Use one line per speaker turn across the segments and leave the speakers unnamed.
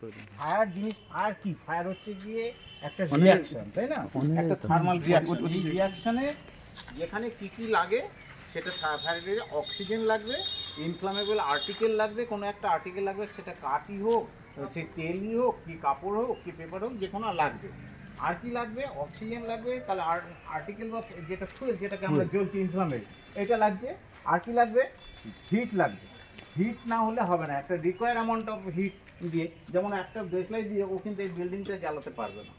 করে দিন।
ফায়ার জিনিস, ফায়ার কি? ফায়ার হচ্ছে গিয়ে একটা রিঅ্যাকশন, তাই না? একটা থার্মাল রিঅ্যাকশন। এই রিঅ্যাকশনে যেখানে কি কি লাগে সেটা ফায়ারের অক্সিজেন লাগবে, ইনফ্লামেবল আর্টিকেল লাগবে, কোনো একটা আর্টিকেল লাগবে, সেটা কাঠই হোক, সে তেলই হোক, কি কাপড় হোক, কি পেপার হোক, যে কোনো লাগবে। আর কি লাগবে? অক্সিজেন লাগবে, তাহলে আর্টিকেল বা যেটা ফুয়েল, যেটাকে আমরা জ্বলছি, ইনফ্লামেবল, এটা লাগছে। আর কি লাগবে? হিট লাগবে। হিট না হলে হবে না, একটা রিকোয়ার অ্যামাউন্ট অফ হিট দিয়ে, যেমন একটা দেশলাই দিয়ে ও কিন্তু এই বিল্ডিংটা জ্বালাতে পারবে না,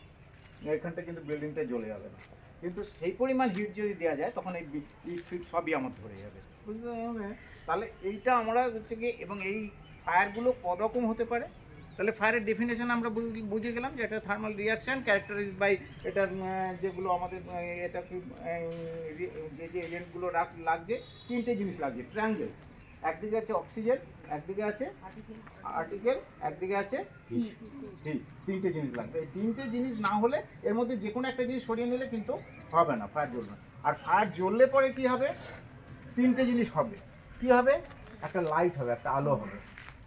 এখানটা কিন্তু বিল্ডিংটা জ্বলে যাবে না। কিন্তু সেই পরিমাণ হিট যদি দেওয়া যায় তখন এই ইট ফিট সবই আমার ধরে যাবে, বুঝতে পারবে? তাহলে এইটা আমরা হচ্ছে কি, এবং এই ফায়ারগুলো কতরকম হতে পারে, তাহলে ফায়ারের ডেফিনেশন আমরা বুঝে গেলাম যে এটা থার্মাল রিয়াকশন ক্যারেক্টারাইজড বাই এটার যেগুলো আমাদের এটা কি যে এজেন্টগুলো লাগছে, তিনটে জিনিস লাগছে। ট্রায়াঙ্গেল, একদিকে আছে অক্সিজেন, একদিকে আছে আর্টিকেল, একদিকে আছে হিট। তিনটে জিনিস লাগবে। এই তিনটে জিনিস না হলে এর মধ্যে যে কোনো একটা জিনিস সরিয়ে নিলে কিন্তু হবে না, ফায়ার জ্বলবে না। আর ফায়ার জ্বললে পরে কি হবে? তিনটে জিনিস হবে। কি হবে? একটা লাইট হবে, একটা আলো হবে,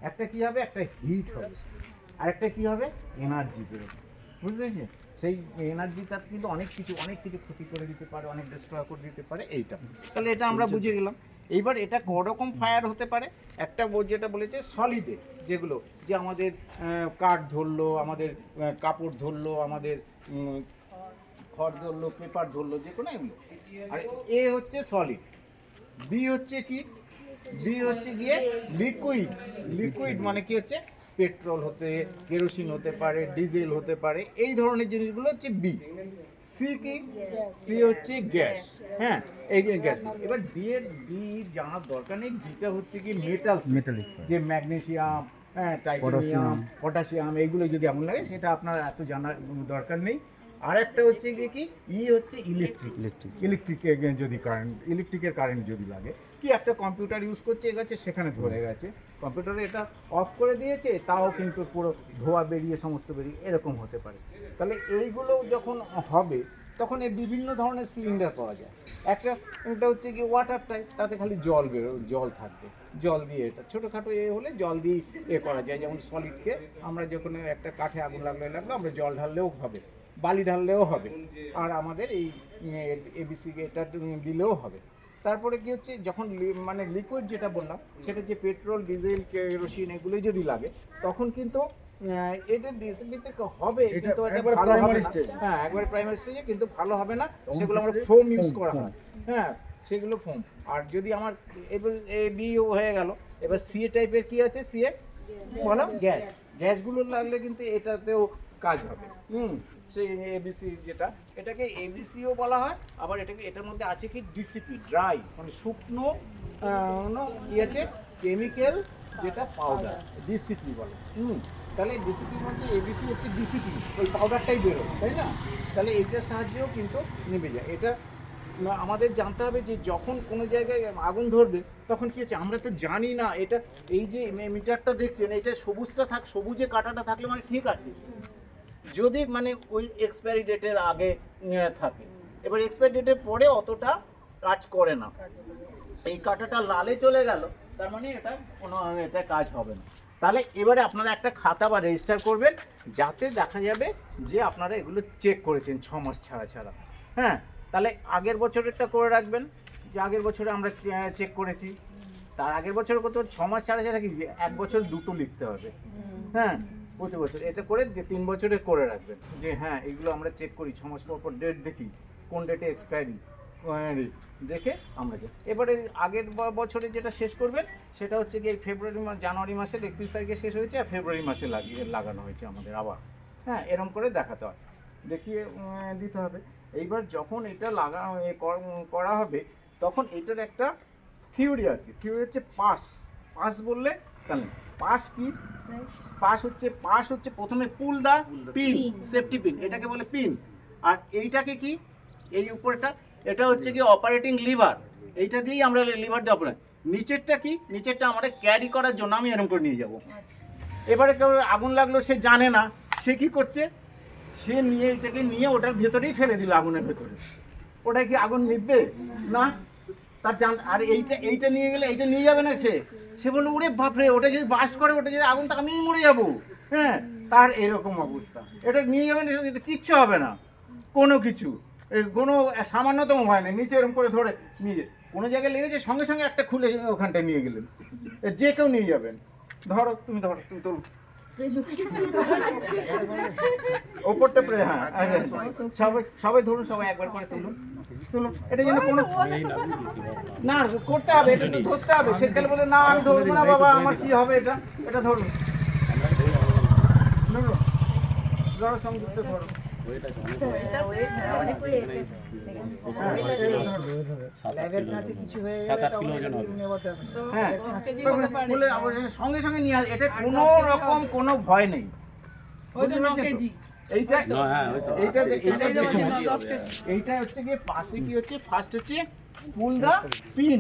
একটা কি হবে? একটা হিট হবে, আর একটা কি হবে? এনার্জি বেরোবে, বুঝতে পেরেছি? সেই এনার্জিটা কিন্তু অনেক কিছু ক্ষতি করে দিতে পারে, অনেক ডিস্ট্রয় করে দিতে পারে এইটা। তাহলে এটা আমরা বুঝে গেলাম। এইবার এটা করকম ফায়ার হতে পারে? একটা যেটা বলেছে সলিডে, যেগুলো যে আমাদের কাঠ ধরলো, আমাদের কাপড় ধরলো, আমাদের খড় ধরলো, পেপার ধরলো, যে কোনো এগুলো। আর এ হচ্ছে সলিড। বি হচ্ছে কি? বি হচ্ছে গিয়ে লিকুইড। লিকুইড মানে কি হচ্ছে? পেট্রোল হতে, কেরোসিন হতে পারে, ডিজেল হতে পারে, এই ধরনের জিনিসগুলো হচ্ছে বি। সি কি? সি হচ্ছে গ্যাস। হ্যাঁ, এই গ্যাস। এবার ডি জানার দরকার নেই। ডিটা হচ্ছে কি মেটালিক, যে ম্যাগনেসিয়াম, হ্যাঁ, টাইটানিয়াম, পটাশিয়াম, এইগুলো যদি এমন লাগে সেটা আপনার এত জানার দরকার নেই। আর একটা হচ্ছে গিয়ে কি? ই হচ্ছে ইলেকট্রিকের যদি কারেন্ট, ইলেকট্রিকের কারেন্ট যদি লাগে, কি একটা কম্পিউটার ইউজ করছে, গেছে সেখানে ধরে গেছে, কম্পিউটারে এটা অফ করে দিয়েছে, তাও কিন্তু পুরো ধোঁয়া বেরিয়ে, সমস্ত বেরিয়ে, এরকম হতে পারে। তাহলে এইগুলো যখন হবে তখন এই বিভিন্ন ধরনের সিলিন্ডার পাওয়া যায়। এটা হচ্ছে কি ওয়াটার টাইপ, তাতে খালি জল থাকবে, জল দিয়ে এটা ছোটোখাটো হলে জল দিয়ে করা যায়। যেমন সলিডকে আমরা যখন একটা কাঠে আগুন লাগলো আমরা জল ঢাললেও হবে, বালি ঢাললেও হবে, আর আমাদের এই এবিসি এটা দিলেও হবে। তারপরে কি হচ্ছে, যখন মানে লিকুইড যেটা বললাম, সেটা যে পেট্রোল, ডিজেল, কেরোসিন, এগুলোই যদি লাগে তখন কিন্তু এটা ডিসিপিতে হবে, কিন্তু ভালো হবে না। হ্যাঁ, একবারে প্রাইমারি স্টেজে কিন্তু ভালো হবে না, সেগুলো আমরা ফোম ইউজ করা হয়। হ্যাঁ, সেগুলো ফোম। আর যদি আমার এবার এ বি হয়ে গেল, এবার সি টাইপের কি আছে? সি এ বলো গ্যাস। গ্যাসগুলো লাগলে কিন্তু এটাতেও কাজ হবে। সেই এবিসি যেটা, এটাকে এবিসিও বলা হয়, আবার এটার মধ্যে আছে কি ডিসিপি, ড্রাই, মানে শুকনো কি আছে? কেমিক্যাল, যেটা পাউডার, ডিসিপি বলে। তাহলে ডিসিপি হচ্ছে, এবিসি হচ্ছে ডিসিপি, ওই পাউডারটাই বেরোয়, তাই না? তাহলে এইটার সাহায্যেও কিন্তু নেমে যায়। এটা আমাদের জানতে হবে যে যখন কোনো জায়গায় আগুন ধরবে তখন কি আছে, আমরা তো জানি না। এটা এই যে মিটারটা দেখছেন, এটা সবুজে কাঁটাটা থাকলে মানে ঠিক আছে, যদি মানে ওই এক্সপায়ারি ডেটের আগে থাকে। এবার এক্সপায়ারি ডেটের পরে অতটা কাজ করে না, এই কাঁটাটা লালে চলে গেল, তার মানে এটা কাজ হবে না। তাহলে এবারে আপনারা একটা খাতা বা রেজিস্টার করবেন, যাতে দেখা যাবে যে আপনারা এগুলো চেক করেছেন 6 মাস ছাড়া। হ্যাঁ, তাহলে আগের বছরেরটা করে রাখবেন, যে আগের বছরে আমরা চেক করেছি, তার আগের বছর কত 6 মাস ছাড়া কি 1 বছর দুটো লিখতে হবে। হ্যাঁ, প্রতি বছর এটা করে 3 বছরে করে রাখবেন, যে হ্যাঁ এগুলো আমরা চেক করি 6 মাস পর ডেট দেখি, কোন ডেটে এক্সপায়ারি দেখে আমরা যাই। এবারে আগের বছরে যেটা শেষ করবেন সেটা হচ্ছে কি জানুয়ারি মাসের 31 তারিখে শেষ হয়েছে, আর ফেব্রুয়ারি মাসে লাগানো হয়েছে আমাদের আবার। হ্যাঁ, এরকম করে দেখাতে হয়, দেখিয়ে দিতে হবে। এইবার যখন এটা করা হবে তখন এটার একটা থিওরি আছে। থিওরি হচ্ছে পাস বললে তাহলে পাস কি? পাস হচ্ছে প্রথমে পুল দা পিন, সেফটি পিন, এটাকে বলে পিন। আর এইটাকে কি, এই উপরটা, এটা হচ্ছে কি অপারেটিং লিভার, এইটা দিয়েই আমরা লিভার দিয়ে অপারেট। নিচেরটা কি? নিচেরটা আমাদের ক্যারি করার জন্য আমি এরকম করে নিয়ে যাব। এবারে কেউ আগুন লাগলো, সে জানে না, সে কি করছে, সে এটাকে নিয়ে ওটার ভেতরেই ফেলে দিল, আগুনের ভেতরে। ওটা কি আগুন নিভবে না? তার আর এইটা নিয়ে গেলে এইটা নিয়ে যাবে না, সে বললো ওরে বাপরে, ওটা যদি বাস্ট করে, ওটা যদি আগুন, তা আমি মরে যাবো। হ্যাঁ, তার এরকম অবস্থা। এটা নিয়ে যাবেন, এটা কিচ্ছু হবে না, কোনো কিছু কোনো সামান্যতম হয় না। নিচে এরকম করে ধরে নিয়ে কোনো জায়গায় লেগেছে, সঙ্গে সঙ্গে একটা খুলে ওখানটায় নিয়ে গেলেন, যে কেউ নিয়ে যাবেন। ধরো, তুমি ধরো, তুমি তোলো ওপরটা প্রে, হ্যাঁ সবাই সবাই ধরুন, সবাই একবার করে তুলুন তুলুন। এটা যেন কোনো না করতে হবে, এটা তো ধরতে হবে। শেষকালে বলে না আমি ধরবো না বাবা, আমার কি হবে, এটা এটা ধরুন ধরো ধরো সংযুক্ত ধরো। হ্যাঁ, সঙ্গে সঙ্গে নিয়ে এটা কোনো রকম কোনো ভয় নেই। এইটা এইটা এইটা হচ্ছে গিয়ে পাশে কি হচ্ছে, ফার্স্ট হচ্ছে পুল দা পিন,